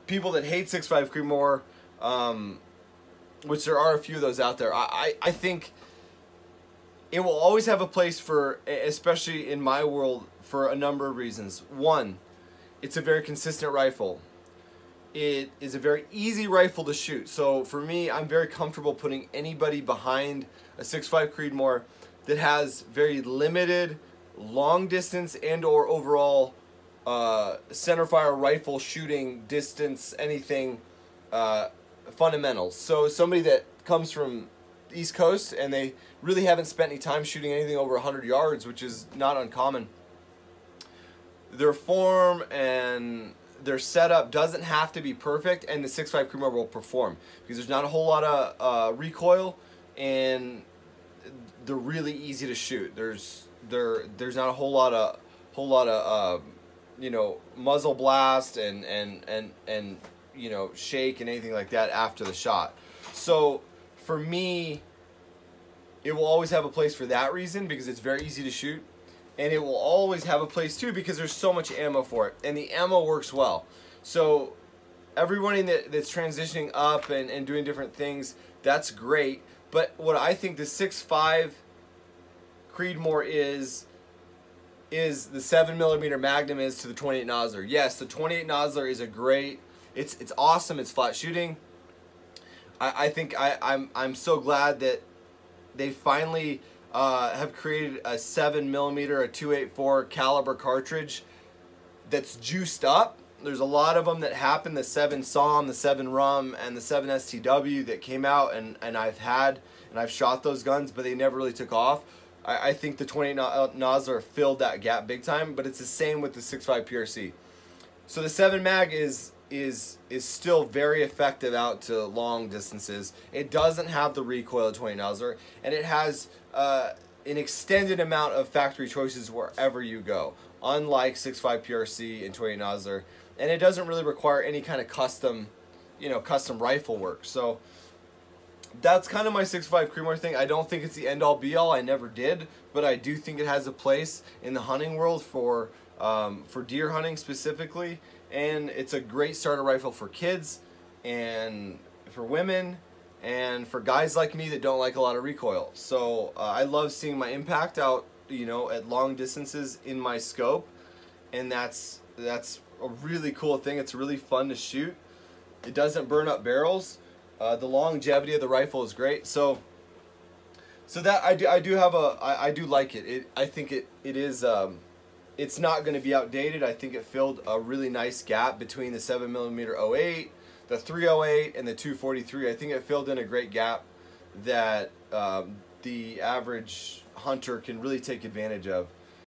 people that hate 6.5 Creedmoor, which there are a few of those out there, I think it will always have a place for, especially in my world, for a number of reasons. One, it's a very consistent rifle. It is a very easy rifle to shoot. So for me, I'm very comfortable putting anybody behind a 6.5 Creedmoor that has very limited long distance and or overall centerfire rifle shooting distance, anything fundamentals. So somebody that comes from the East Coast and they really haven't spent any time shooting anything over 100 yards, which is not uncommon. Their form and their setup doesn't have to be perfect, and the 6.5 Creedmoor will perform because there's not a whole lot of recoil, and they're really easy to shoot. There's not a whole lot of you know, muzzle blast and you know, shake and anything like that after the shot. So for me, it will always have a place for that reason, because it's very easy to shoot. And it will always have a place too because there's so much ammo for it, and the ammo works well. So everyone that's transitioning up and doing different things, that's great. But what I think the 6.5 Creedmoor is the 7mm Magnum is to the 28 Nosler. Yes, the 28 Nosler is a great, it's awesome. It's flat shooting. I think I'm so glad that they finally have created a 7mm, a 284 caliber cartridge that's juiced up. There's a lot of them that happen, the 7 SOM, the 7 RUM, and the 7 STW that came out, and I've shot those guns, but they never really took off. I think the 28 Nosler filled that gap big time, but it's the same with the 6.5 PRC. So the 7 mag is still very effective out to long distances. It doesn't have the recoil of 20 Nosler, and it has an extended amount of factory choices wherever you go, unlike 6.5 PRC and 20 Nosler, and it doesn't really require any kind of custom rifle work. So that's kind of my 6.5 Creedmoor thing. I don't think it's the end-all be-all. I never did, but I do think it has a place in the hunting world for deer hunting specifically, and it's a great starter rifle for kids and for women and for guys like me that don't like a lot of recoil. So I love seeing my impact out, you know, at long distances in my scope, and that's a really cool thing. It's really fun to shoot. It doesn't burn up barrels. The longevity of the rifle is great. So that I do like it. I think it is. It's not going to be outdated. I think it filled a really nice gap between the 7mm 08, the 308, and the 243. I think it filled in a great gap that the average hunter can really take advantage of.